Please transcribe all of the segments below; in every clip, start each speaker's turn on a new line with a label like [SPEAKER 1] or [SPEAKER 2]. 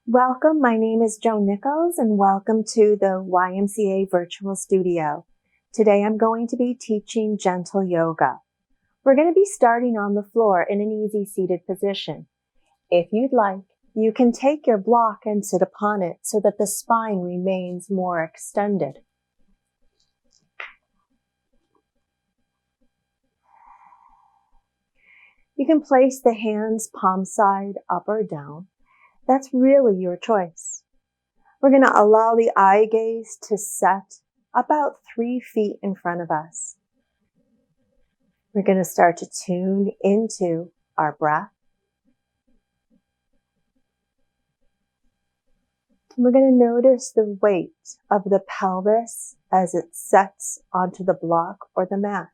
[SPEAKER 1] Welcome, my name is Joan Nichols and welcome to the YMCA Virtual Studio. Today I'm going to be teaching gentle yoga. We're going to be starting on the floor in an easy seated position. If you'd like, you can take your block and sit upon it so that the spine remains more extended. You can place the hands palm side up or down. That's really your choice. We're going to allow the eye gaze to set about 3 feet in front of us. We're going to start to tune into our breath. We're going to notice the weight of the pelvis as it sets onto the block or the mat.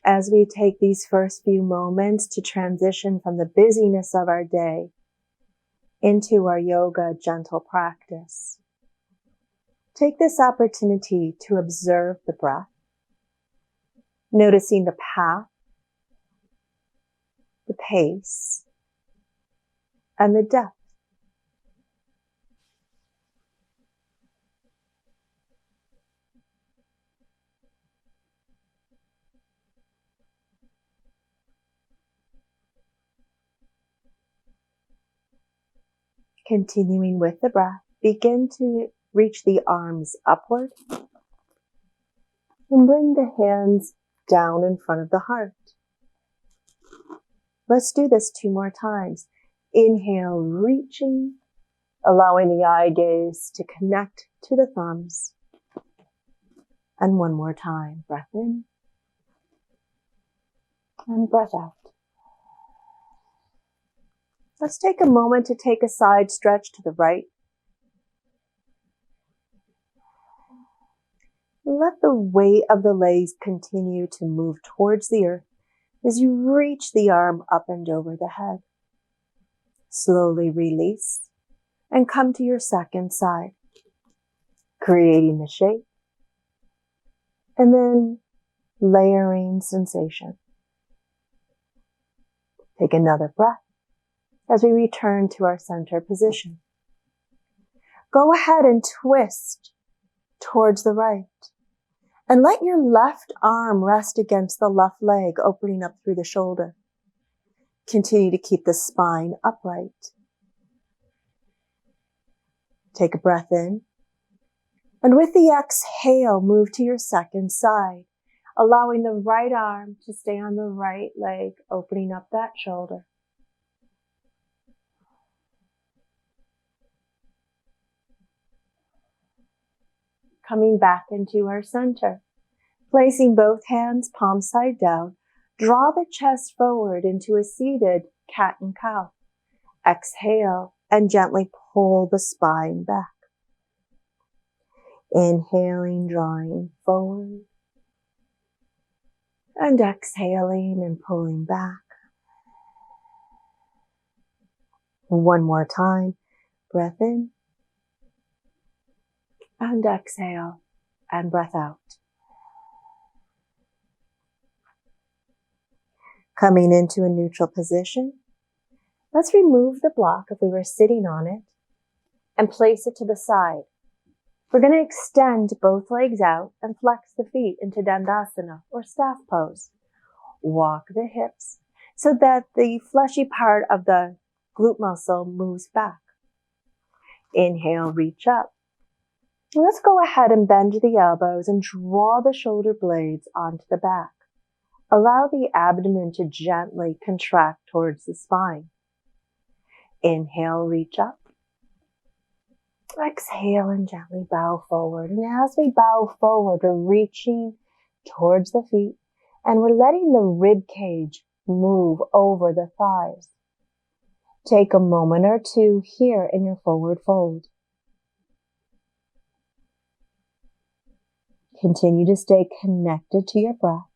[SPEAKER 1] As we take these first few moments to transition from the busyness of our day into our yoga gentle practice, take this opportunity to observe the breath, noticing the path, the pace, and the depth. Continuing with the breath, begin to reach the arms upward and bring the hands down in front of the heart. Let's do this 2 more times. Inhale, reaching, allowing the eye gaze to connect to the thumbs. And 1 more time. Breath in and breath out. Let's take a moment to take a side stretch to the right. Let the weight of the legs continue to move towards the earth as you reach the arm up and over the head. Slowly release and come to your second side, creating the shape and then layering sensation. Take another breath as we return to our center position. Go ahead and twist towards the right. And let your left arm rest against the left leg, opening up through the shoulder. Continue to keep the spine upright. Take a breath in. And with the exhale, move to your second side, allowing the right arm to stay on the right leg, opening up that shoulder. Coming back into our center. Placing both hands palm side down, draw the chest forward into a seated cat and cow. Exhale and gently pull the spine back. Inhaling, drawing forward. And exhaling and pulling back. 1 more time. Breath in. And exhale and breath out. Coming into a neutral position, let's remove the block if we were sitting on it and place it to the side. We're going to extend both legs out and flex the feet into Dandasana or staff pose. Walk the hips so that the fleshy part of the glute muscle moves back. Inhale, reach up. Let's go ahead and bend the elbows and draw the shoulder blades onto the back. Allow the abdomen to gently contract towards the spine. Inhale, reach up. Exhale and gently bow forward. And as we bow forward, we're reaching towards the feet and we're letting the rib cage move over the thighs. Take a moment or 2 here in your forward fold. Continue to stay connected to your breath.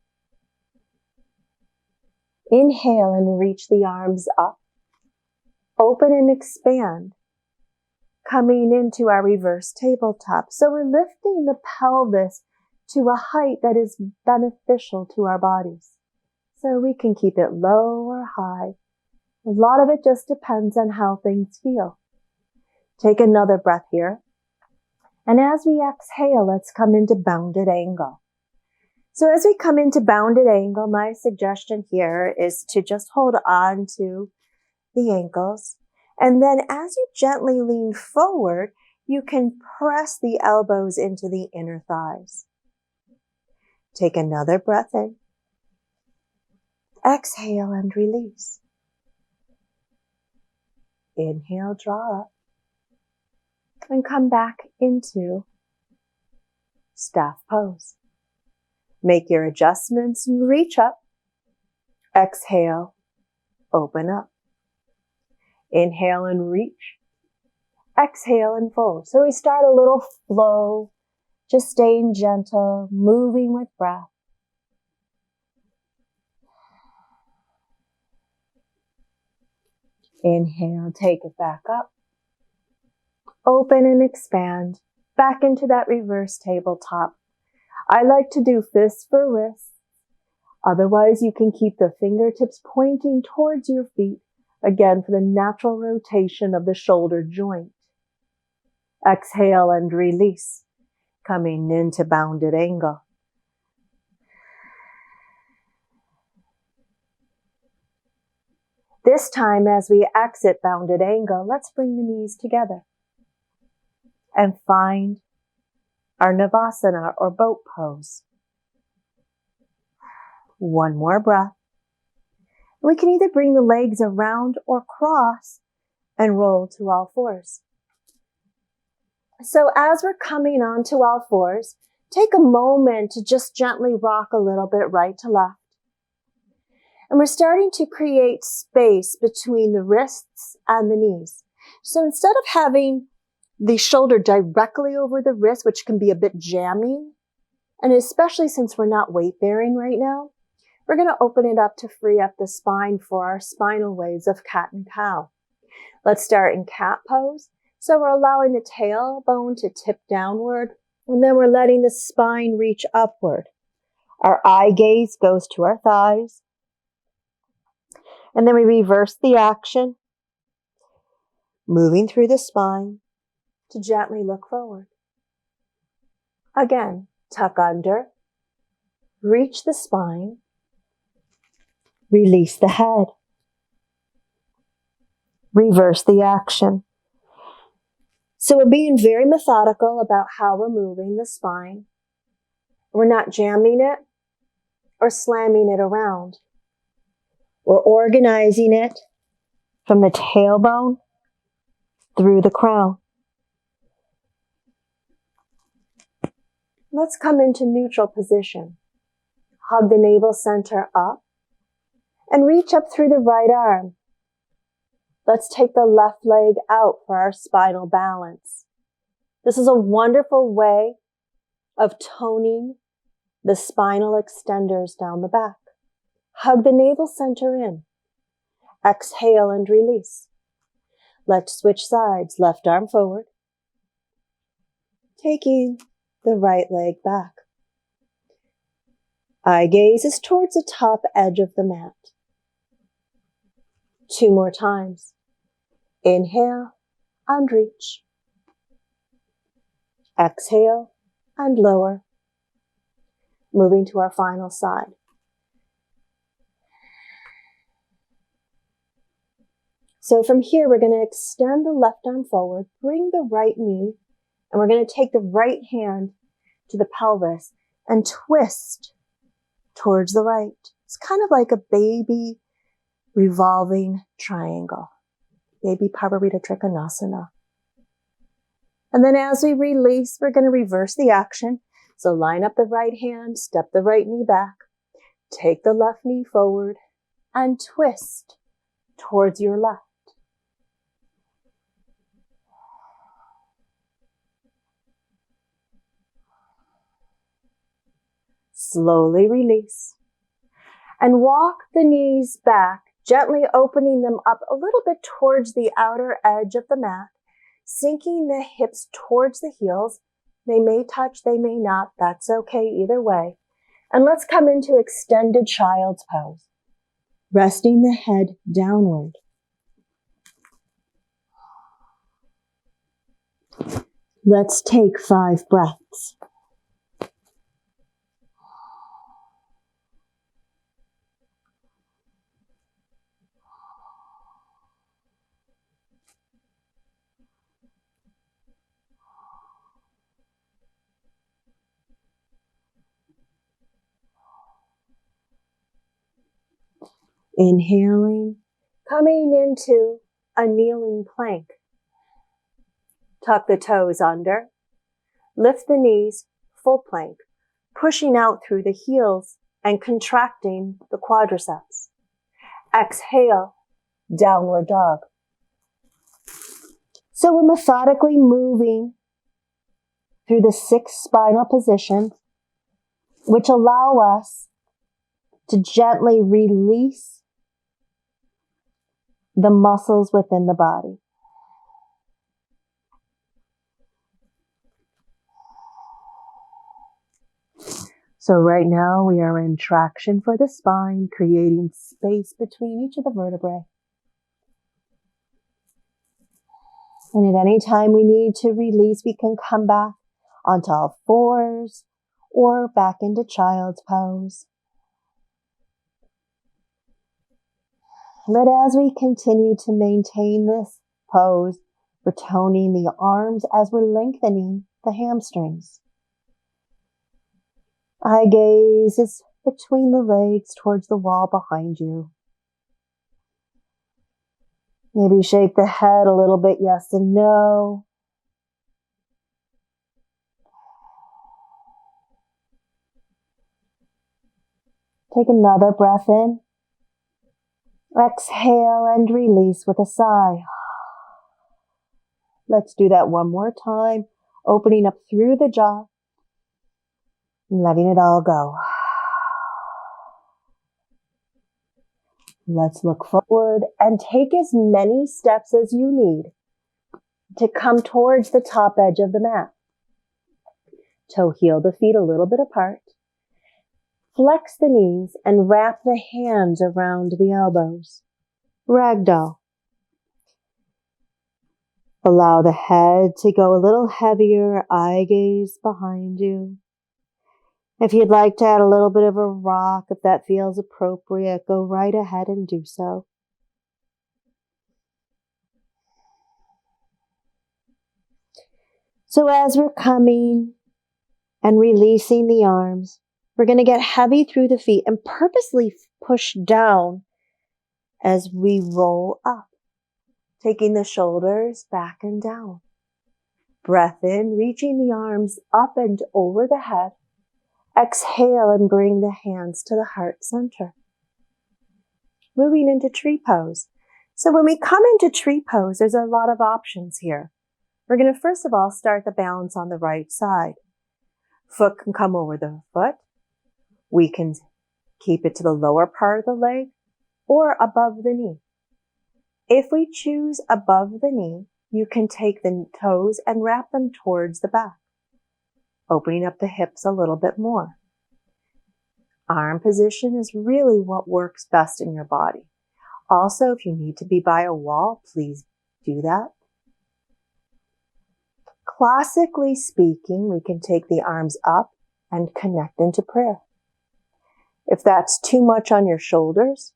[SPEAKER 1] Inhale and reach the arms up. Open and expand. coming into our reverse tabletop. So we're lifting the pelvis to a height that is beneficial to our bodies. So we can keep it low or high. A lot of it just depends on how things feel. Take another breath here. And as we exhale, let's come into bounded angle. So as we come into bounded angle, my suggestion here is to just hold on to the ankles. And then as you gently lean forward, you can press the elbows into the inner thighs. Take another breath in. Exhale and release. Inhale, draw up. And come back into staff pose. Make your adjustments and reach up. Exhale, open up. Inhale and reach. Exhale and fold. So we start a little flow, just staying gentle, moving with breath. Inhale, take it back up. Open and expand back into that reverse tabletop. I like to do fists for wrists. Otherwise, you can keep the fingertips pointing towards your feet, again for the natural rotation of the shoulder joint. Exhale and release, coming into bounded angle. This time, as we exit bounded angle, let's bring the knees together and find our Shavasana or boat pose. One more breath. We can either bring the legs around or cross and roll to all fours. So as we're coming onto all fours, take a moment to just gently rock a little bit right to left. And we're starting to create space between the wrists and the knees. So instead of having the shoulder directly over the wrist, which can be a bit jamming, and especially since we're not weight bearing right now, we're going to open it up to free up the spine for our spinal waves of cat and cow. Let's start in cat pose. So we're allowing the tailbone to tip downward, and then we're letting the spine reach upward. Our eye gaze goes to our thighs. And then we reverse the action, moving through the spine to gently look forward. Again, tuck under, reach the spine, release the head. Reverse the action. So we're being very methodical about how we're moving the spine. We're not jamming it or slamming it around. We're organizing it from the tailbone through the crown. Let's come into neutral position. Hug the navel center up and reach up through the right arm. Let's take the left leg out for our spinal balance. This is a wonderful way of toning the spinal extenders down the back. Hug the navel center in. Exhale and release. Let's switch sides. Left arm forward. Taking the right leg back. Eye gaze is towards the top edge of the mat. 2 more times. Inhale and reach. Exhale and lower. Moving to our final side. So from here, we're going to extend the left arm forward, bring the right knee, and we're going to take the right hand to the pelvis and twist towards the right. It's kind of like a baby revolving triangle. Baby Parvarita Trikonasana. And then as we release, we're going to reverse the action. So line up the right hand, step the right knee back, take the left knee forward, and twist towards your left. Slowly release and walk the knees back, gently opening them up a little bit towards the outer edge of the mat. sinking the hips towards the heels. They may touch, they may not. That's okay either way. And let's come into extended child's pose. Resting the head downward. Let's take 5 breaths. Inhaling, coming into a kneeling plank. Tuck the toes under, lift the knees, full plank, pushing out through the heels and contracting the quadriceps. Exhale, downward dog. So we're methodically moving through the 6 spinal positions, which allow us to gently release the muscles within the body. So right now we are in traction for the spine, creating space between each of the vertebrae. And at any time we need to release, we can come back onto all fours or back into child's pose. But as we continue to maintain this pose, we're toning the arms as we're lengthening the hamstrings. Eye gaze is between the legs towards the wall behind you. Maybe shake the head a little bit, yes and no. Take another breath in. Exhale and release with a sigh. Let's do that one more time, opening up through the jaw and letting it all go. Let's look forward and take as many steps as you need to come towards the top edge of the mat. Toe heel the feet a little bit apart. Flex the knees and wrap the hands around the elbows. Ragdoll. Allow the head to go a little heavier, eye gaze behind you. If you'd like to add a little bit of a rock, if that feels appropriate, go right ahead and do so. So as we're coming and releasing the arms, we're going to get heavy through the feet and purposely push down as we roll up, taking the shoulders back and down. Breath in, reaching the arms up and over the head. Exhale and bring the hands to the heart center. Moving into tree pose. So when we come into tree pose, there's a lot of options here. We're going to first of all start the balance on the right side. Foot can come over the foot. We can keep it to the lower part of the leg or above the knee. If we choose above the knee, you can take the toes and wrap them towards the back, opening up the hips a little bit more. Arm position is really what works best in your body. Also, if you need to be by a wall, please do that. Classically speaking, we can take the arms up and connect into prayer. If that's too much on your shoulders,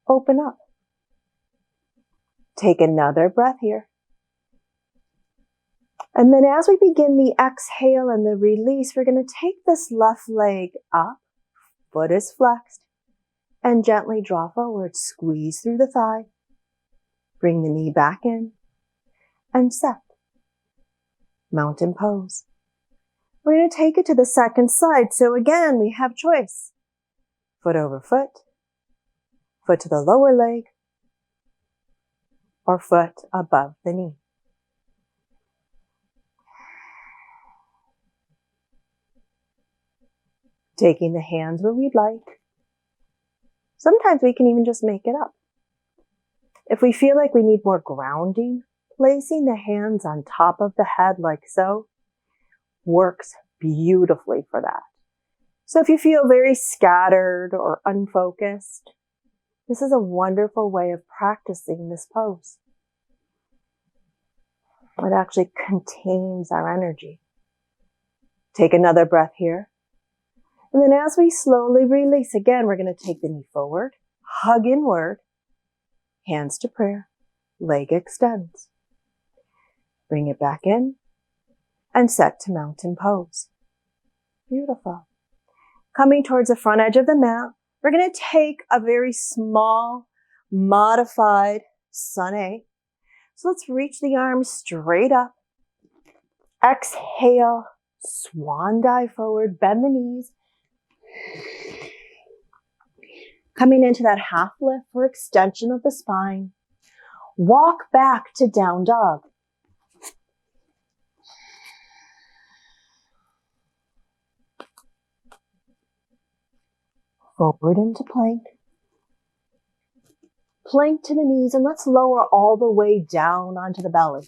[SPEAKER 1] open up. Take another breath here. And then as we begin the exhale and the release, we're going to take this left leg up, foot is flexed, and gently draw forward. Squeeze through the thigh. Bring the knee back in and set. Mountain pose. We're going to take it to the second side. So again, we have choice. Foot over foot, foot to the lower leg, or foot above the knee. Taking the hands where we'd like. Sometimes we can even just make it up. If we feel like we need more grounding, placing the hands on top of the head like so works beautifully for that. So if you feel very scattered or unfocused, this is a wonderful way of practicing this pose. It actually contains our energy. Take another breath here. And then as we slowly release, again, we're going to take the knee forward, hug inward, hands to prayer, leg extends. Bring it back in and set to mountain pose. Beautiful. Coming towards the front edge of the mat, we're going to take a very small, modified sun A. So let's reach the arms straight up. Exhale, swan dive forward, bend the knees. Coming into that half lift for extension of the spine. Walk back to down dog. Forward into plank. Plank to the knees, and let's lower all the way down onto the belly.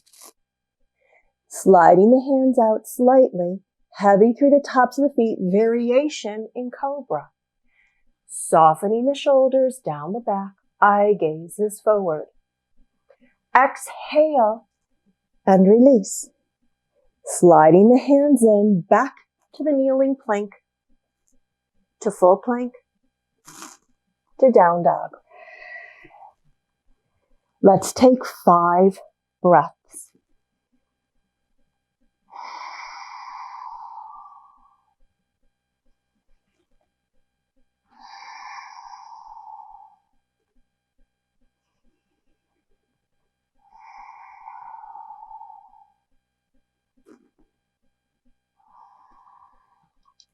[SPEAKER 1] Sliding the hands out slightly, heavy through the tops of the feet, variation in cobra. Softening the shoulders down the back, eye gazes forward. Exhale and release. Sliding the hands in, back to the kneeling plank, to full plank, to down dog. Let's take 5 breaths.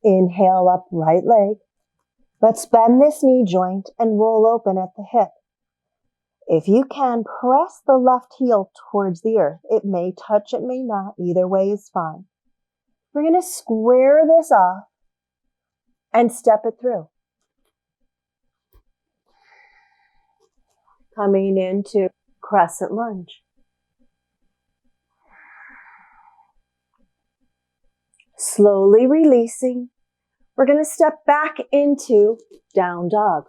[SPEAKER 1] Inhale up right leg. Let's bend this knee joint and roll open at the hip. If you can, press the left heel towards the earth. It may touch, it may not. Either way is fine. We're going to square this off and step it through. Coming into crescent lunge. Slowly releasing. We're going to step back into down dog.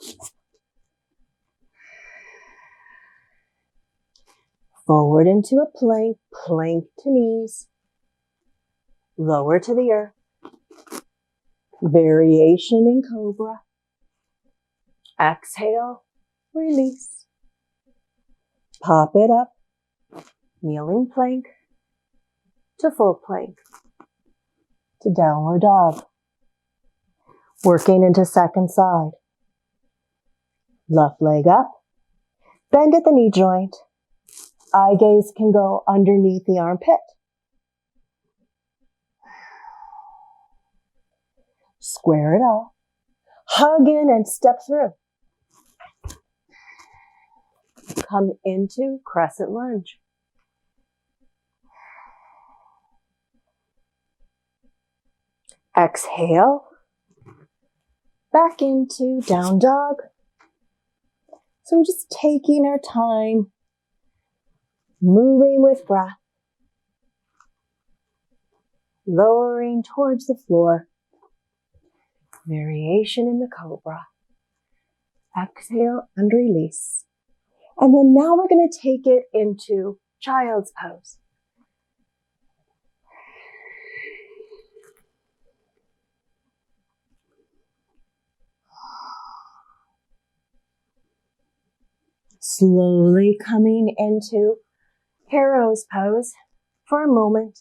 [SPEAKER 1] Forward into a plank, plank to knees, lower to the earth, variation in cobra. Exhale, release. Pop it up, kneeling plank to full plank, to downward dog. Working into second side. Left leg up, bend at the knee joint. Eye gaze can go underneath the armpit. Square it off. Hug in and step through. Come into crescent lunge. Exhale. Back into down dog. So we're just taking our time, moving with breath, lowering towards the floor, variation in the cobra. Exhale and release. And then now we're going to take it into child's pose. Slowly coming into hero's pose for a moment.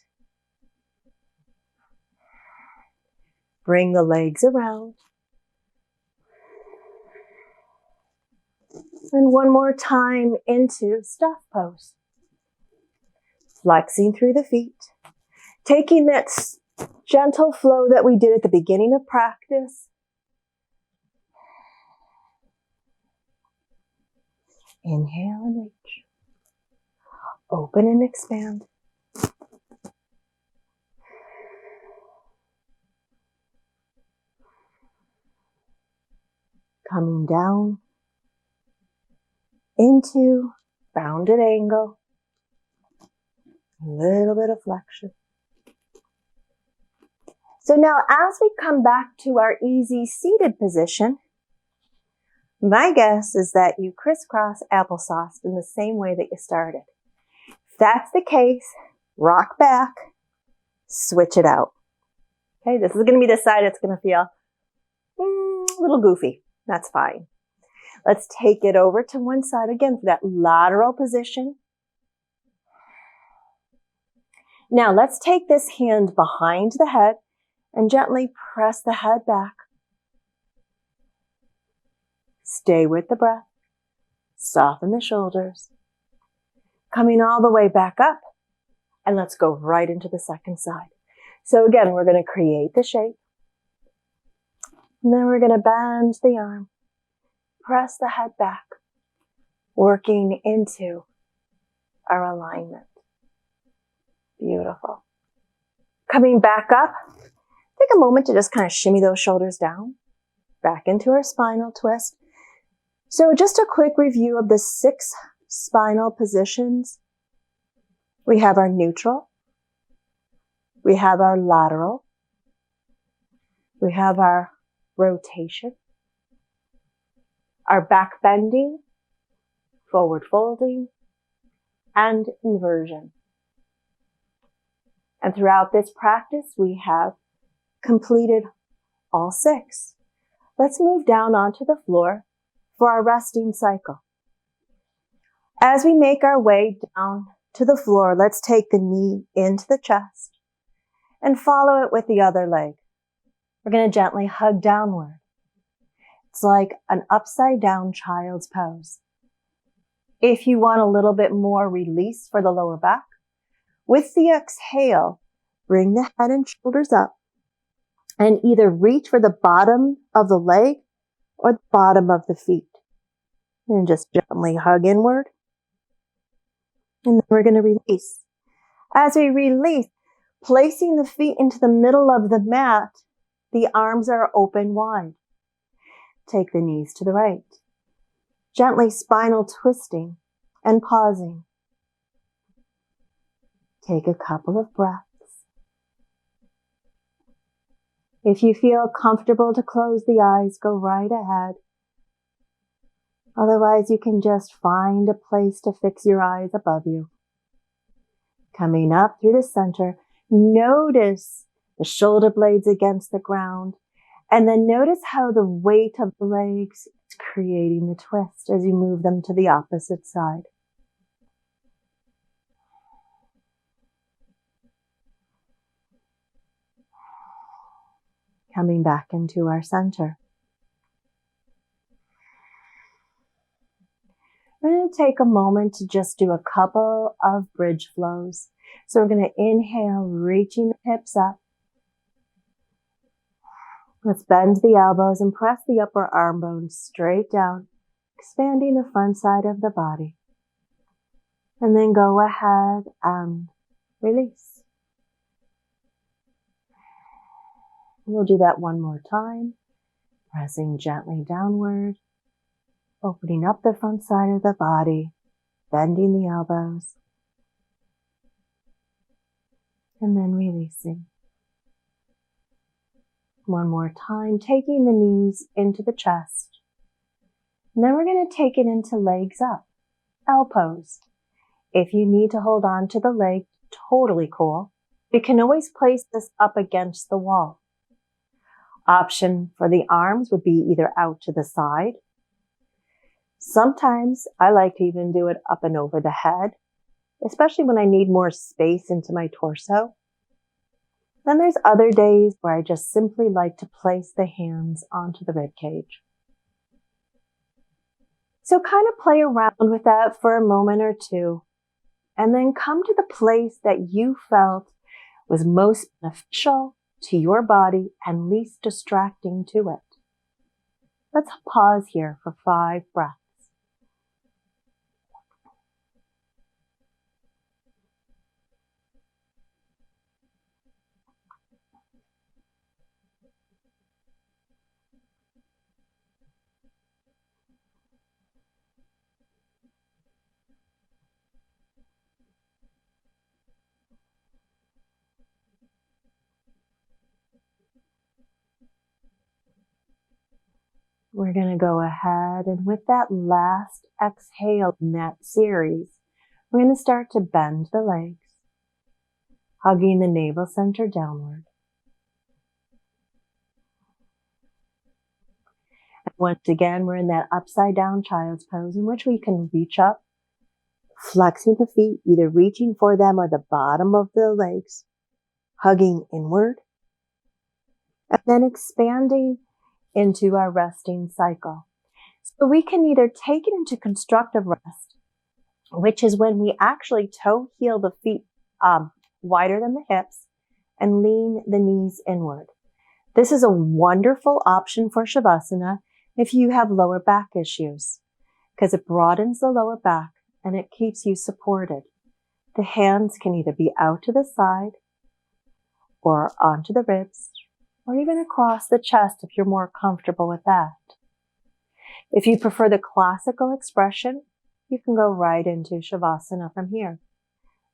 [SPEAKER 1] Bring the legs around. And one more time into stuff pose. Flexing through the feet. Taking that gentle flow that we did at the beginning of practice. Inhale and reach. Open and expand. Coming down into bounded angle. A little bit of flexion. So now as we come back to our easy seated position, my guess is that you crisscross applesauce in the same way that you started. If that's the case, rock back, switch it out. Okay, this is going to be the side that's going to feel a little goofy. That's fine. Let's take it over to one side again for that lateral position. Now let's take this hand behind the head and gently press the head back. Stay with the breath. Soften the shoulders. Coming all the way back up. And let's go right into the second side. So again, we're going to create the shape. And then we're going to bend the arm. Press the head back. Working into our alignment. Beautiful. Coming back up. Take a moment to just kind of shimmy those shoulders down. Back into our spinal twist. So just a quick review of the 6 spinal positions. We have our neutral. We have our lateral. We have our rotation. Our back bending, forward folding, and inversion. And throughout this practice, we have completed all 6. Let's move down onto the floor for our resting cycle. As we make our way down to the floor, let's take the knee into the chest and follow it with the other leg. We're going to gently hug downward. It's like an upside down child's pose. If you want a little bit more release for the lower back, with the exhale, bring the head and shoulders up and either reach for the bottom of the leg or the bottom of the feet. And just gently hug inward. And then we're going to release. As we release, placing the feet into the middle of the mat, the arms are open wide. Take the knees to the right. Gently spinal twisting and pausing. Take a couple of breaths. If you feel comfortable to close the eyes, go right ahead. Otherwise, you can just find a place to fix your eyes above you. Coming up through the center, notice the shoulder blades against the ground, and then notice how the weight of the legs is creating the twist as you move them to the opposite side. Coming back into our center. We're going to take a moment to just do a couple of bridge flows. So we're going to inhale, reaching the hips up. Let's bend the elbows and press the upper arm bones straight down, expanding the front side of the body. And then go ahead and release. We'll do that one more time, pressing gently downward. Opening up the front side of the body, bending the elbows, and then releasing. One more time, taking the knees into the chest. And then we're going to take it into legs up, L pose. If you need to hold on to the leg, totally cool. You can always place this up against the wall. Option for the arms would be either out to the side. Sometimes I like to even do it up and over the head, especially when I need more space into my torso. Then there's other days where I just simply like to place the hands onto the rib cage. So kind of play around with that for a moment or two, and then come to the place that you felt was most beneficial to your body and least distracting to it. Let's pause here for 5 breaths. We're going to go ahead and with that last exhale in that series, we're going to start to bend the legs, hugging the navel center downward. And once again, we're in that upside down child's pose in which we can reach up, flexing the feet, either reaching for them or the bottom of the legs, hugging inward, and then expanding into our resting cycle. So we can either take it into constructive rest, which is when we actually toe heel the feet wider than the hips and lean the knees inward. This is a wonderful option for Shavasana if you have lower back issues, because it broadens the lower back and it keeps you supported. The hands can either be out to the side or onto the ribs, or even across the chest if you're more comfortable with that. If you prefer the classical expression, you can go right into Shavasana from here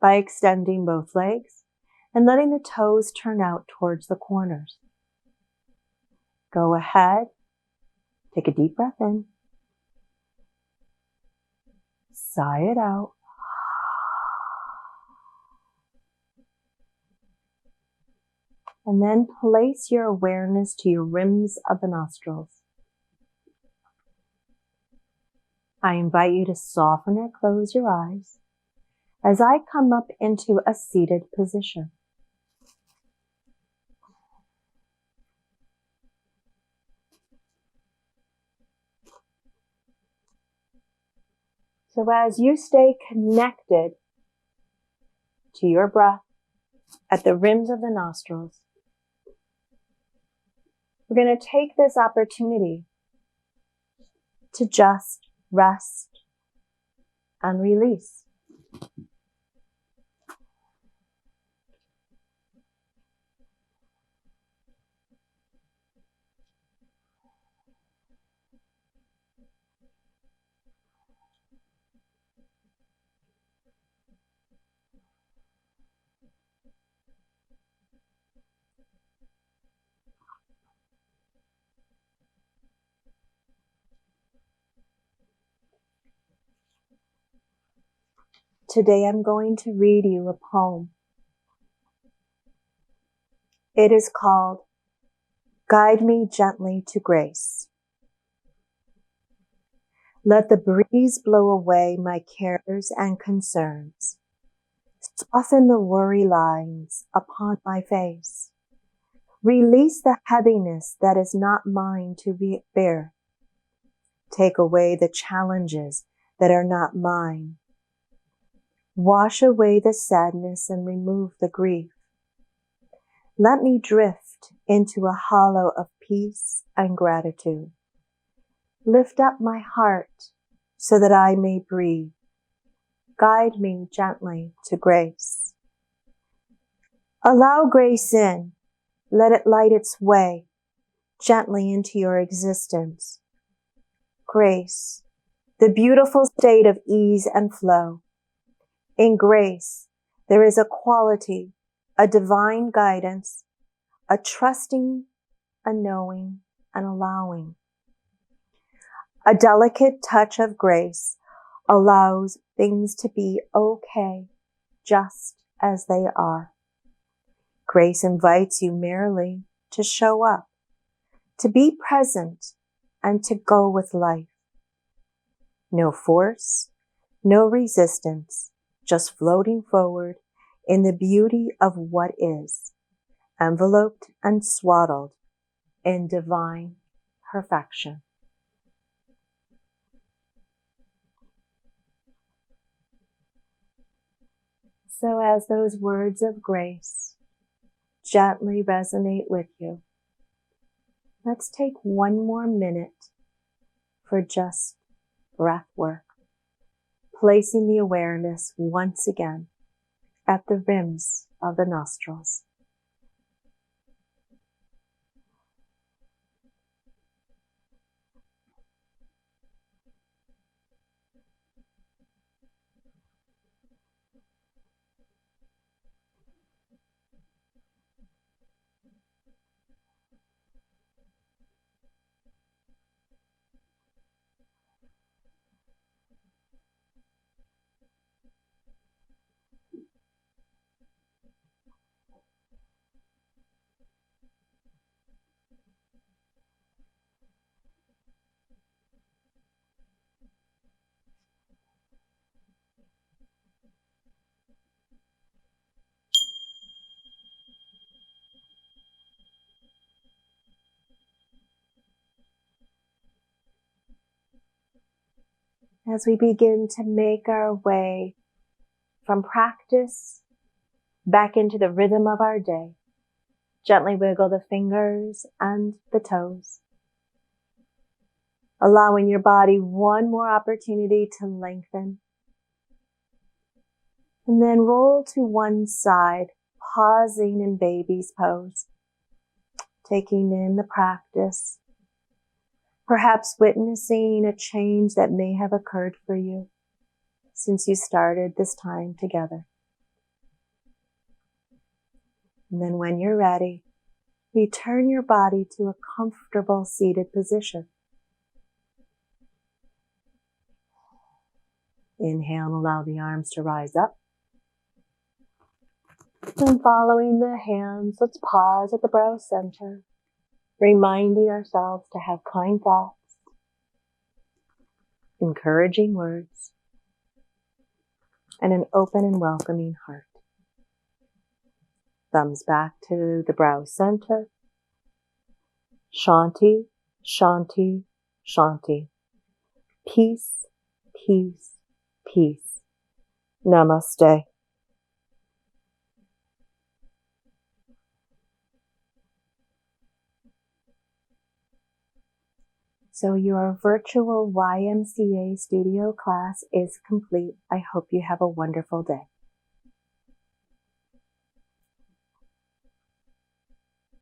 [SPEAKER 1] by extending both legs and letting the toes turn out towards the corners. Go ahead, take a deep breath in, sigh it out. And then place your awareness to your rims of the nostrils. I invite you to soften and close your eyes as I come up into a seated position. So as you stay connected to your breath at the rims of the nostrils, we're going to take this opportunity to just rest and release. Today I'm going to read you a poem. It is called Guide Me Gently to Grace. Let the breeze blow away my cares and concerns. Soften the worry lines upon my face. Release the heaviness that is not mine to bear. Take away the challenges that are not mine. Wash away the sadness and remove the grief. Let me drift into a hollow of peace and gratitude. Lift up my heart so that I may breathe. Guide me gently to grace. Allow grace in. Let it light its way gently into your existence. Grace, the beautiful state of ease and flow. In grace, there is a quality, a divine guidance, a trusting, a knowing, and allowing. A delicate touch of grace allows things to be okay, just as they are. Grace invites you merely to show up, to be present, and to go with life. No force, no resistance, just floating forward in the beauty of what is, enveloped and swaddled in divine perfection. So as those words of grace gently resonate with you, let's take one more minute for just breath work, placing the awareness once again at the rims of the nostrils. As we begin to make our way from practice back into the rhythm of our day, gently wiggle the fingers and the toes, allowing your body one more opportunity to lengthen. And then roll to one side, pausing in baby's pose, taking in the practice, perhaps witnessing a change that may have occurred for you since you started this time together. And then when you're ready, return your body to a comfortable seated position. Inhale and allow the arms to rise up. And following the hands, let's pause at the brow center, reminding ourselves to have kind thoughts, encouraging words, and an open and welcoming heart. Thumbs back to the brow center. Shanti, Shanti, Shanti. Peace, peace, peace. Namaste. So your virtual YMCA studio class is complete. I hope you have a wonderful day.